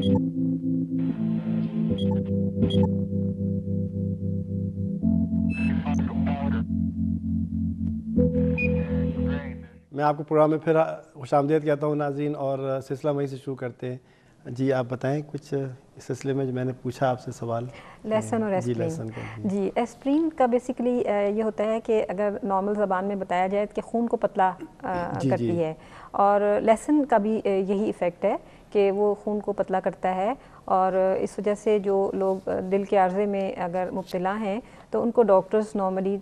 मैं आपको प्रोग्राम में फिर खुशामदीद कहता हूँ नाज़रीन, और सिलसिला वहीं से शुरू करते हैं। जी आप बताएं कुछ इस सिलसिले में जो मैंने पूछा आपसे सवाल, लेसन और एस्प्रीन। लेसन का जी एस्प्रीन का बेसिकली ये होता है कि अगर नॉर्मल ज़बान में बताया जाए कि खून को पतला करती है, और लेसन का भी यही इफ़ेक्ट है कि वो खून को पतला करता है। और इस वजह से जो लोग दिल के आर्जे में अगर मुब्तला हैं तो उनको डॉक्टर्स नॉर्मली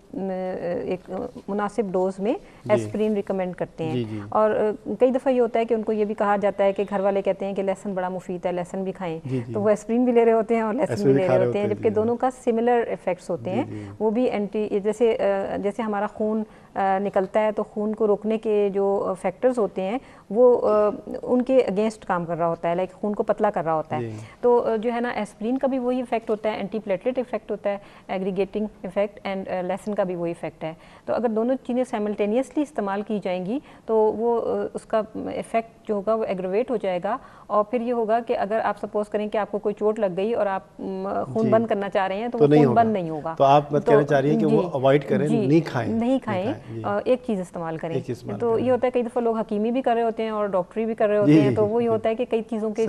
एक मुनासिब डोज में एस्प्रीन रिकमेंड करते हैं। और कई दफ़ा ये होता है कि उनको ये भी कहा जाता है कि घर वाले कहते हैं कि लहसुन बड़ा मुफीद है, लहसुन भी खाएं, तो वो एस्प्रीन भी ले रहे होते हैं और लहसुन भी ले रहे होते हैं, जबकि दोनों का सिमिलर इफ़ेक्ट्स होते हैं। वो भी एंटी जैसे हमारा खून निकलता है तो खून को रोकने के जो फैक्टर्स होते हैं वो उनके अगेंस्ट काम कर रहा होता है, लाइक खून को पतला कर रहा होता है। तो जो है ना एस्प्रीन का भी वही इफेक्ट होता है, एंटी प्लेटलेट इफेक्ट होता है, एग्रीगेटिंग इफेक्ट, एंड लेसन का भी वही इफेक्ट है। तो अगर दोनों चीज़ें साइमल्टेनियसली इस्तेमाल की जाएंगी तो वो उसका इफेक्ट जो होगा वो एग्रवेट हो जाएगा। और फिर ये होगा कि अगर आप सपोज करें कि आपको कोई चोट लग गई और आप खून बंद करना चाह रहे हैं तो वो खून बंद नहीं होगा। तो आप मत कहना चाह रही हैं कि वो अवॉइड करें, नहीं खाएं, एक चीज़ इस्तेमाल करें। तो ये होता है कई दफ़ा लोग हकीमी भी कर रहे होते हैं और डॉक्टरी भी कर रहे होते हैं, तो वो ये होता है कि कई चीज़ों के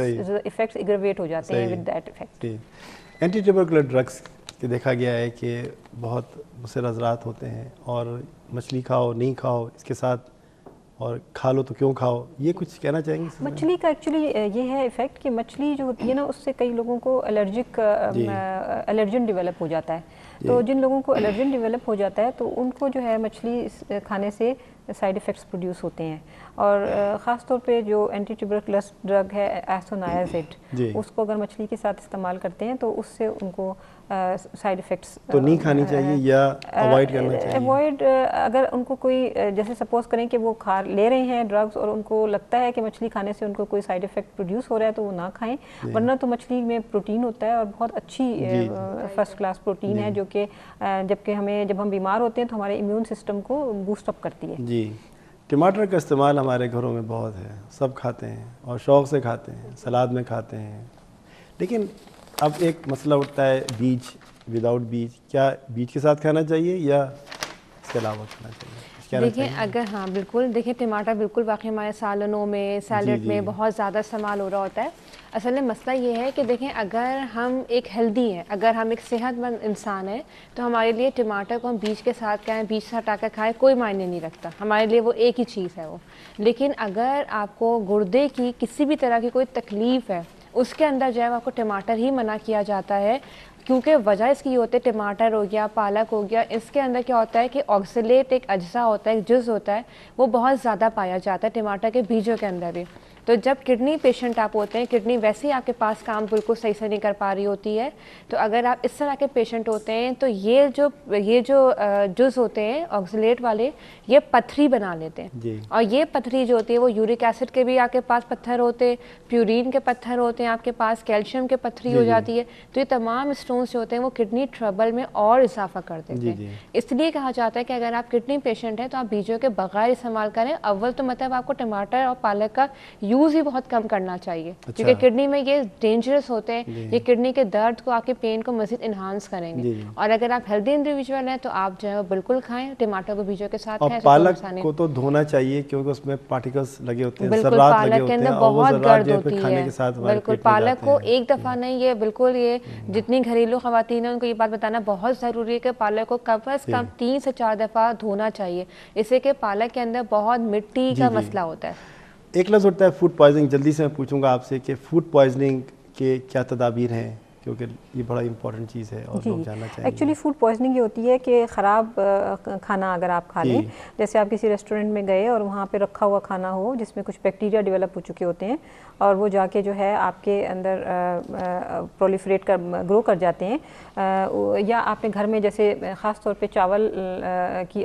इफेक्ट्स एग्रवेट हो जाते हैं with that effect. Anti tubercular drugs के देखा गया है कि बहुत मुसर असरात होते हैं, और मछली खाओ नहीं खाओ इसके साथ, और खा लो तो क्यों खाओ, ये कुछ कहना चाहेंगे? मछली का एक्चुअली ये है इफ़ेक्ट कि मछली जो होती है ना उससे कई लोगों को एलर्जन डेवलप हो जाता है। तो जिन लोगों को एलर्जन डेवलप हो जाता है तो उनको जो है मछली खाने से साइड इफ़ेक्ट्स प्रोड्यूस होते हैं। और ख़ास तौर पे जो एंटी ट्यूबरकुलस ड्रग है एसोनायाज़िड, उसको अगर मछली के साथ इस्तेमाल करते हैं तो उससे उनको साइड इफ़ेक्ट्स तो नहीं खानी चाहिए या अवॉइड करना चाहिए? अवॉइड अगर उनको कोई जैसे सपोज करें कि वो ले रहे हैं ड्रग्स और उनको लगता है कि मछली खाने से उनको कोई साइड इफ़ेक्ट प्रोड्यूस हो रहा है तो वो ना खाएं, वरना तो मछली में प्रोटीन होता है और बहुत अच्छी फर्स्ट क्लास प्रोटीन है जो कि जब हम बीमार होते हैं तो हमारे इम्यून सिस्टम को बूस्ट अप करती है। जी टमाटर का इस्तेमाल हमारे घरों में बहुत है, सब खाते हैं और शौक़ से खाते हैं, सलाद में खाते हैं। लेकिन अब एक मसला उठता है बीज, विदाउट बीज, क्या बीज के साथ खाना चाहिए या इसके अलावा खाना चाहिए? देखिए अगर हाँ बिल्कुल, देखिए टमाटर बिल्कुल वाकई हमारे सालनों में, सैलड में बहुत ज़्यादा इस्तेमाल हो रहा होता है। असल में मसला ये है कि देखें अगर हम एक हेल्दी हैं, अगर हम एक सेहतमंद इंसान हैं तो हमारे लिए टमाटर को हम बीज के साथ खाएँ, बीज से हटा कर खाएँ, कोई मायने नहीं रखता, हमारे लिए वो एक ही चीज़ है वो। लेकिन अगर आपको गुर्दे की किसी भी तरह की कोई तकलीफ़ है उसके अंदर जो है आपको टमाटर ही मना किया जाता है, क्योंकि वजह इसकी ये होती है, टमाटर हो गया, पालक हो गया, इसके अंदर क्या होता है कि ऑक्सलेट एक अज्जा होता है, एक जुज़ होता है, वो बहुत ज़्यादा पाया जाता है टमाटर के बीजों के अंदर भी। तो जब किडनी पेशेंट आप होते हैं, किडनी वैसे ही आपके पास काम बिल्कुल सही से नहीं कर पा रही होती है, तो अगर आप इस तरह के पेशेंट होते हैं तो ये जो जुज़ होते हैं ऑक्सलेट वाले, ये पत्थरी बना लेते हैं। और ये पत्थरी जो होती है वो यूरिक एसिड के भी आपके पास पत्थर होते हैं, प्यूरिन के पत्थर होते हैं आपके पास, कैल्शियम के पत्थरी हो जाती है। तो ये तमाम स्टोन्स जो होते हैं वो किडनी ट्रबल में और इजाफा कर देते हैं। इसलिए कहा जाता है कि अगर आप किडनी पेशेंट हैं तो आप बीजों के बगैर इस्तेमाल करें। अव्वल तो मतलब आपको टमाटर और पालक का यूज़ ही बहुत कम करना चाहिए, क्योंकि किडनी में ये डेंजरस होते हैं, ये किडनी के दर्द को, आपके पेन को मज़ीद इन्हांस करेंगे। और अगर आप हेल्दी इंडिविजुअल हैं तो आप जो है बिल्कुल खाएं, टमाटर को बीजों के साथ खाएं। पालक को तो धोना चाहिए क्योंकि उसमें पार्टिकल्स लगे होते हैं, बिल्कुल पालक के अंदर बहुत गर्द होती है। बिल्कुल पालक को एक दफ़ा नहीं, ये बिल्कुल ये जितनी घरेलू ख़वातीन है उनको ये बात बताना बहुत ज़रूरी है कि पालक को कम से कम 3 से 4 दफ़ा धोना चाहिए, इससे कि पालक के अंदर बहुत मिट्टी का मसला होता है। एक लफ्ज़ उठता है फूड पॉइजनिंग, जल्दी से मैं पूछूंगा आपसे कि फूड पॉइजनिंग के क्या तदाबीर हैं, क्योंकि ये बड़ा इंपॉर्टेंट चीज़ है और लोग जानना चाहेंगे। एक्चुअली फूड पॉइजनिंग ये होती है कि ख़राब खाना अगर आप खा लें, जैसे आप किसी रेस्टोरेंट में गए और वहाँ पे रखा हुआ खाना हो जिसमें कुछ बैक्टीरिया डेवलप हो चुके होते हैं और वो जाके जो है आपके अंदर प्रोलिफरेट कर ग्रो कर जाते हैं, या आपने घर में जैसे ख़ास तौर पे चावल की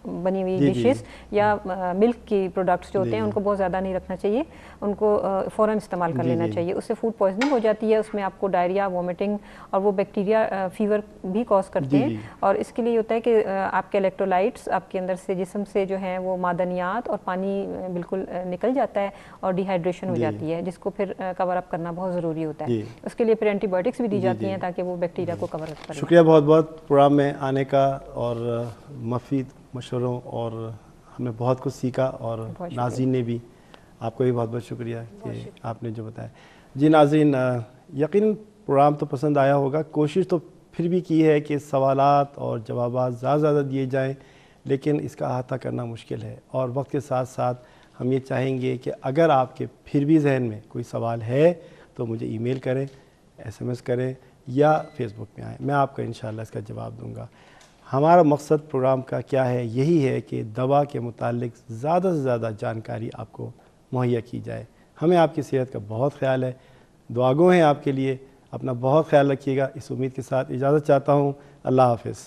बनी हुई डिशेस या मिल्क की प्रोडक्ट्स जो होते हैं उनको बहुत ज़्यादा नहीं रखना चाहिए, उनको फ़ौरन इस्तेमाल कर लेना चाहिए। उससे फूड पॉइजनिंग हो जाती है, उसमें आपको डायरिया डायरिया, वोमिटिंग, और वो बैक्टीरिया फीवर भी कॉज करते हैं। और इसके लिए होता है कि आपके इलेक्ट्रोलाइट्स आपके अंदर से, जिस्म से जो हैं वो मादनियात और पानी बिल्कुल निकल जाता है और डिहाइड्रेशन हो जाती है, जिसको फिर कवर अप करना बहुत ज़रूरी होता है। उसके लिए फिर एंटीबायोटिक्स भी दी जाती हैं ताकि वो बैक्टीरिया को कवर अप करें। शुक्रिया बहुत बहुत प्रोग्राम में आने का और मुफीद मशवरों, और हमने बहुत कुछ सीखा, और नाज़रीन ने भी, आपको भी बहुत बहुत शुक्रिया कि आपने जो बताया। जी नाज़रीन, यकीन प्रोग्राम तो पसंद आया होगा। कोशिश तो फिर भी की है कि सवालात और जवाबात ज़्यादा से ज़्यादा दिए जाएं, लेकिन इसका अहाता करना मुश्किल है। और वक्त के साथ साथ हम ये चाहेंगे कि अगर आपके फिर भी जहन में कोई सवाल है तो मुझे ईमेल करें, SMS करें या फेसबुक पे आएँ, मैं आपको इंशाअल्लाह इसका जवाब दूँगा। हमारा मकसद प्रोग्राम का क्या है, यही है कि दवा के मुतालिक ज़्यादा से ज़्यादा जानकारी आपको मुहैया की जाए। हमें आपकी सेहत का बहुत ख्याल है, दुआगो हैं आपके लिए। अपना बहुत ख्याल रखिएगा। इस उम्मीद के साथ इजाज़त चाहता हूँ। अल्लाह हाफ़िज़।